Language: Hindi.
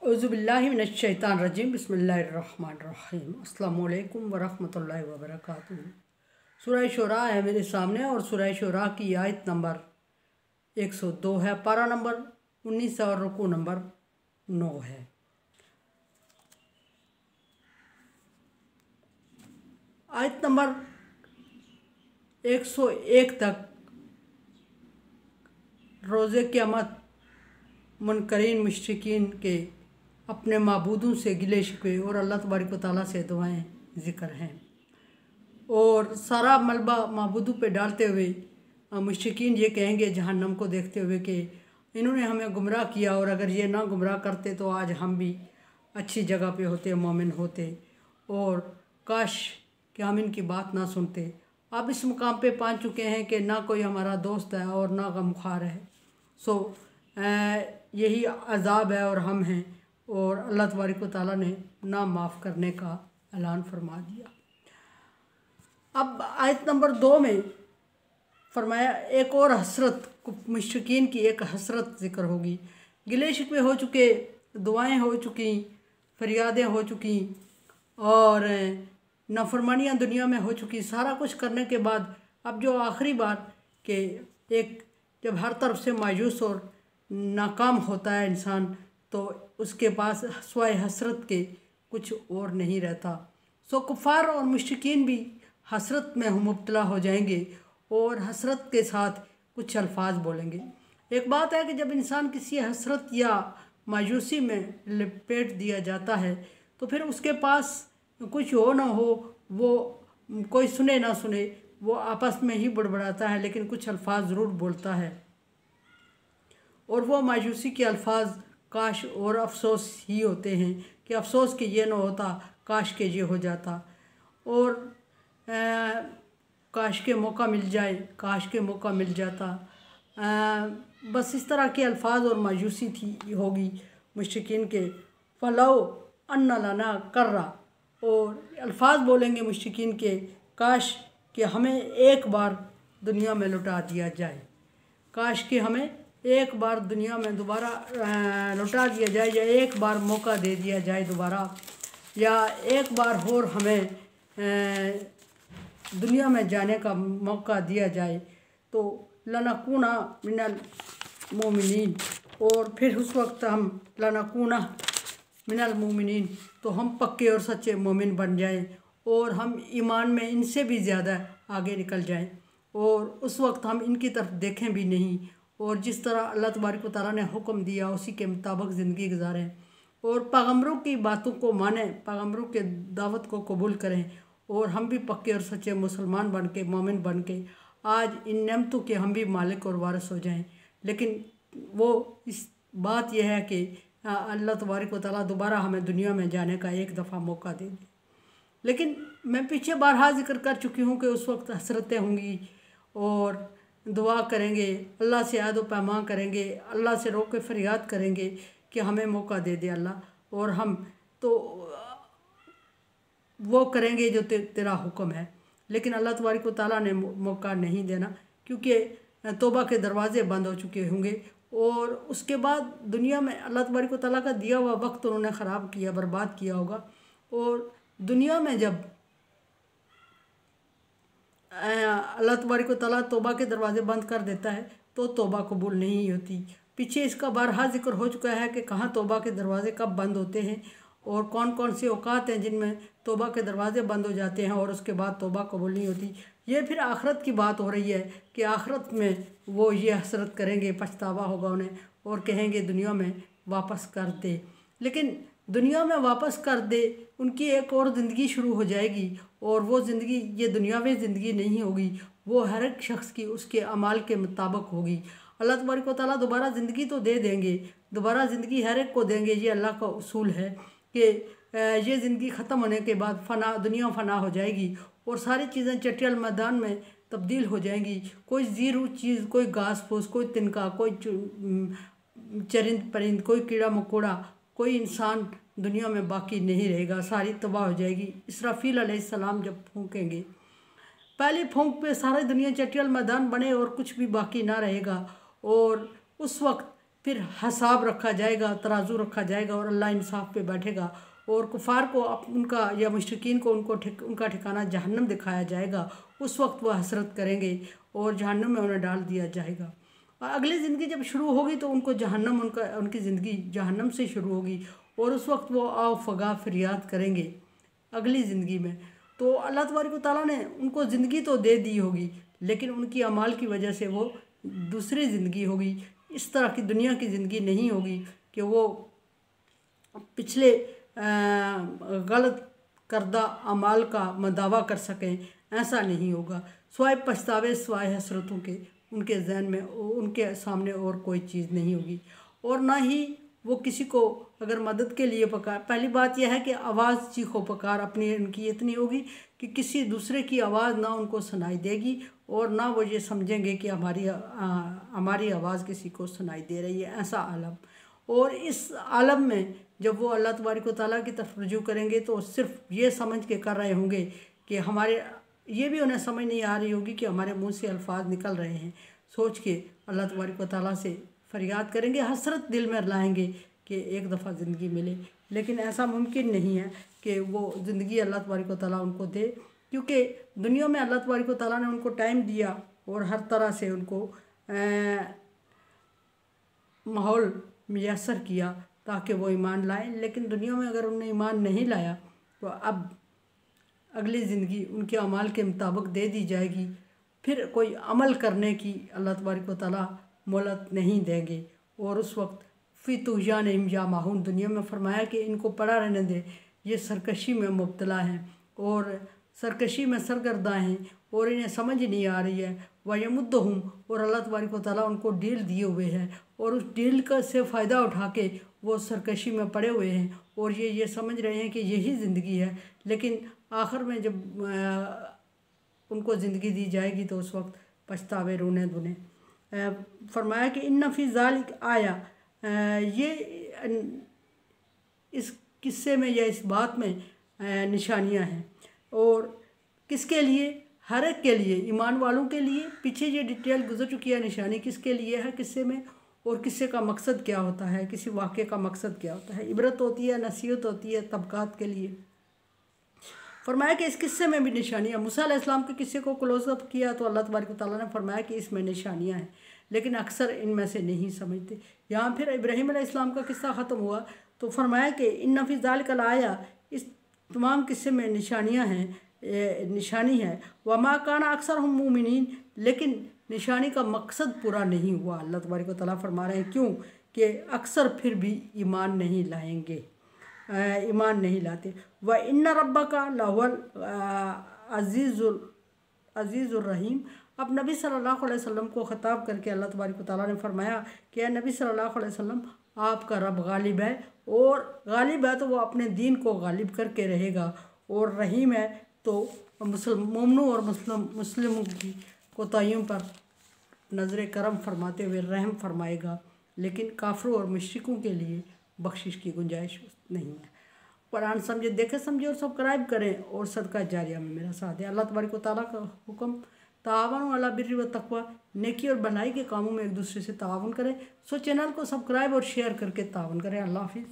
औज़ुबिल्लाहि मिनश्शैतानिर्रजीम बिस्मिल्लाहिर्रहमानिर्रहीम अस्सलामु अलैकुम वरहमतुल्लाहि वबरकातुहू। सूरह शुरा है मेरे सामने और सूरह शुरा की आयत नंबर 102 है, पारा नंबर 19 और रुकू नंबर 9 है। आयत नंबर 101 तक रोज़े क़यामत मुनकरीन मुश्रिकीन के अपने माबूदों से गिले शिकवे और अल्लाह तबारक व तआला से दुआएं ज़िक्र हैं और सारा मलबा माबूदों पे डालते हुए मुश्रिकीन ये कहेंगे जहन्नम को देखते हुए कि इन्होंने हमें गुमराह किया और अगर ये ना गुमराह करते तो आज हम भी अच्छी जगह पे होते, मोमिन होते और काश कि हम इनकी बात ना सुनते। अब इस मुकाम पे पहुंच चुके हैं कि ना कोई हमारा दोस्त है और ना गमख्वार है। यही अज़ाब है और हम हैं और अल्लाह तबारक व तआला ने ना माफ़ करने का ऐलान फरमा दिया। अब आयत नंबर 2 में फरमाया एक और हसरत, मुश्रिकीन की एक हसरत ज़िक्र होगी। गिले शिकवे हो चुके, दुआएं हो चुकी, फरियादें हो चुकी और नाफरमानियाँ दुनिया में हो चुकी। सारा कुछ करने के बाद अब जो आखिरी बात कि एक जब हर तरफ से मायूस और नाकाम होता है इंसान तो उसके पास सिवाय हसरत के कुछ और नहीं रहता। कुफ़ार और मुश्रिकीन भी हसरत में मुब्तला हो जाएंगे और हसरत के साथ कुछ अल्फाज बोलेंगे। एक बात है कि जब इंसान किसी हसरत या मायूसी में लपेट दिया जाता है तो फिर उसके पास कुछ हो ना हो, वो कोई सुने ना सुने, वो आपस में ही बड़बड़ाता है लेकिन कुछ अल्फाज ज़रूर बोलता है और वो मायूसी के अल्फाज काश और अफसोस ही होते हैं कि अफसोस कि ये ना होता, काश के ये हो जाता और काश के मौका मिल जाए, काश के मौका मिल जाता। बस इस तरह के अल्फाज और मायूसी थी होगी मुश्रिकीन के। फ़लौ अन्ना लना कर्रा, और अल्फाज बोलेंगे मुश्रिकीन के काश कि हमें एक बार दुनिया में लौटा दिया जाए, काश कि हमें एक बार दुनिया में दोबारा लौटा दिया जाए या एक बार मौका दे दिया जाए दोबारा, या एक बार और हमें दुनिया में जाने का मौका दिया जाए तो लनकूना मिनल मोमिनीन, और फिर उस वक्त हम लनकूना मिनल मोमिनीन तो हम पक्के और सच्चे मोमिन बन जाएं और हम ईमान में इनसे भी ज़्यादा आगे निकल जाएं और उस वक्त हम इनकी तरफ देखें भी नहीं और जिस तरह अल्लाह तबारक व तआला ने हुक्म दिया उसी के मुताबिक ज़िंदगी गुजारें और पैगम्बरों की बातों को मानें, पैगम्बरों के दावत को कबूल करें और हम भी पक्के और सच्चे मुसलमान बन के, मोमिन बन के आज इन नेमतों के हम भी मालिक और वारिस हो जाएं। लेकिन वो इस बात यह है कि अल्लाह तबारक व तआला दोबारा हमें दुनिया में जाने का एक दफ़ा मौका दे दे। लेकिन मैं पीछे बारहा जिक्र कर चुकी हूँ कि उस वक्त हसरतें होंगी और दुआ करेंगे, अल्लाह से याद व पैमा करेंगे, अल्लाह से रो के फरियाद करेंगे कि हमें मौका दे दे अल्लाह, और हम तो वो करेंगे जो तेरा हुक्म है। लेकिन अल्लाह तबारक व तआला ने मौका नहीं देना क्योंकि तौबा के दरवाज़े बंद हो चुके होंगे और उसके बाद दुनिया में अल्लाह तबारक व तआला का दिया हुआ वक्त उन्होंने ख़राब किया, बर्बाद किया होगा। और दुनिया में जब अल्लाह तबारक व तआला तौबा के दरवाज़े बंद कर देता है तो तौबा कबूल नहीं होती। पीछे इसका बारहा जिक्र हो चुका है कि कहाँ तौबा के दरवाज़े कब बंद होते हैं और कौन कौन से औकात हैं जिनमें तौबा के दरवाज़े बंद हो जाते हैं और उसके बाद तौबा कबूल नहीं होती। ये फिर आखरत की बात हो रही है कि आखरत में वो ये हसरत करेंगे, पछतावा होगा उन्हें और कहेंगे दुनिया में वापस कर दे। लेकिन दुनिया में वापस कर दे, उनकी एक और ज़िंदगी शुरू हो जाएगी और वो ज़िंदगी ये दुनियावी ज़िंदगी नहीं होगी, वो हर एक शख्स की उसके अमाल के मुताबिक होगी। अल्लाह तबारक व तआला दोबारा ज़िंदगी तो दे देंगे, दोबारा ज़िंदगी हर एक को देंगे, ये अल्लाह का उसूल है कि ये ज़िंदगी ख़त्म होने के बाद फ़ना, दुनिया फ़ना हो जाएगी और सारी चीज़ें चटियाल मैदान में तब्दील हो जाएंगी। कोई ज़ीरो चीज़, कोई घास फूस, कोई तिनका, कोई चरिंद परिंद, कोई कीड़ा मकोड़ा, कोई इंसान दुनिया में बाकी नहीं रहेगा, सारी तबाह हो जाएगी। इसराफील अलैहिस्सलाम जब फूंकेंगे, पहली फूंक पे सारी दुनिया चटियाल मैदान बने और कुछ भी बाकी ना रहेगा और उस वक्त फिर हिसाब रखा जाएगा, तराजू रखा जाएगा और अल्लाह इंसाफ पे बैठेगा और कुफार को उनका या मुशरिकीन को उनका ठिकाना जहन्नम दिखाया जाएगा। उस वक्त वह हसरत करेंगे और जहन्नम में उन्हें डाल दिया जाएगा। और अगली ज़िंदगी जब शुरू होगी तो उनको जहन्नम उनकी ज़िंदगी जहन्नम से शुरू होगी और उस वक्त वो आओ फगा फरियाद करेंगे अगली ज़िंदगी में। तो अल्लाह तबारक व तआला ने उनको ज़िंदगी तो दे दी होगी, लेकिन उनकी अमाल की वजह से वो दूसरी ज़िंदगी होगी। इस तरह की दुनिया की ज़िंदगी नहीं होगी कि वो पिछले गलत करदा अमाल का मदावा कर सकें, ऐसा नहीं होगा। स्वाय पछतावे स्वाय हसरतों के उनके जहन में उनके सामने और कोई चीज़ नहीं होगी। और ना ही वो किसी को अगर मदद के लिए पकार, पहली बात यह है कि आवाज़ चीखो पकार अपनी उनकी इतनी होगी कि किसी दूसरे की आवाज़ ना उनको सुनाई देगी और ना वो ये समझेंगे कि हमारी आवाज़ किसी को सुनाई दे रही है, ऐसा आलम। और इस आलम में जब वो अल्लाह तबारक व तआला की तरफ रुजू करेंगे तो सिर्फ ये समझ के कर रहे होंगे कि ये भी उन्हें समझ नहीं आ रही होगी कि हमारे मुंह से अल्फाज निकल रहे हैं। सोच के अल्लाह तबारक व तआला से फरियाद करेंगे, हसरत दिल में लाएंगे कि एक दफ़ा ज़िंदगी मिले, लेकिन ऐसा मुमकिन नहीं है कि वो ज़िंदगी अल्लाह तबारक व तआला उनको दे, क्योंकि दुनिया में अल्लाह तबारक व तआला ने उनको टाइम दिया और हर तरह से उनको माहौल मैसर किया ताकि वो ईमान लाएं। लेकिन दुनिया में अगर उन्होंने ईमान नहीं लाया तो अब अगली ज़िंदगी उनके अमाल के मुताबिक दे दी जाएगी। फिर कोई अमल करने की अल्लाह तबारक व तआला मोहलत नहीं देंगे और उस वक्त फ़ी तुग़यान इम माहून, दुनिया में फरमाया कि इनको पड़ा रहने दे, ये सरकशी में मुब्तला हैं और सरकशी में सरगर्दा हैं और इन्हें समझ नहीं आ रही है। वयमुद्दहुम, और अल्लाह तबारक व तआला उनको डील दिए हुए हैं और उस डील का से फ़ायदा उठा के वो सरकशी में पड़े हुए हैं और ये समझ रहे हैं कि यही ज़िंदगी है। लेकिन आखिर में जब उनको ज़िंदगी दी जाएगी तो उस वक्त पछतावे रोने धुने। फरमाया कि इन्ना फ़ी ज़ालिक आया, ये इस किस्से में या इस बात में निशानियां हैं। और किसके लिए? हर एक के लिए, ईमान वालों के लिए। पीछे ये डिटेल गुजर चुकी है, निशानी किसके लिए है किस्से में और किस्से का मकसद क्या होता है, किसी वाक़े का मकसद क्या होता है। इबरत होती है, नसीहत होती है तबकात के लिए। फरमाया कि इस किस्से में भी निशानियाँ। मूसा अलैहिस्सलाम के किस्से को क्लोजअप किया तो अल्लाह तबारक व तआला ने फरमाया कि इसमें निशानियाँ हैं, लेकिन अक्सर इनमें से नहीं समझते। यहाँ फिर इब्राहीम अलैहिस्सलाम का किस्सा ख़त्म हुआ तो फरमाया कि इन्ना फ़ी ज़ालिका लाया, इस तमाम किस्से में निशानियाँ हैं, निशानी है। वमा काना अक्सरहुम मुमिनीन, लेकिन निशानी का मकसद पूरा नहीं हुआ। अल्लाह तबारक व तआला फरमा रहे हैं क्यों कि अक्सर फिर भी ईमान नहीं लाएंगे, ईमान नहीं लाते। व इन्ना रब्बका लहुवल अज़ीज़ुर रहीम। अब नबी सल्लल्लाहु अलैहि वसल्लम को ख़िताब करके अल्लाह तबारक व तआला ने फरमाया कि नबी सल्लल्लाहु अलैहि वसल्लम, आपका रब गालिब है और गालिब है तो वो अपने दीन को गालिब करके रहेगा और रहीम है तो मोमिनों और मुस्लिमों की कोताहियों पर नज़र करम फरमाते हुए रहम फरमाएगा, लेकिन काफिरों और मुश्रिकों के लिए बख्शिश की गुंजाइश नहीं है। कुरान समझे, देखे समझे और सब्सक्राइब करें और सदका जारिया में मेरा साथ है। अल्लाह तबारक व तआला का हुक्म, तावनु अला बिर्रि व तक़वा, नेकी और भलाई के कामों में एक दूसरे से तावन करें। सो चैनल को सब्सक्राइब और शेयर करके तावन करें। अल्लाह हाफिज़।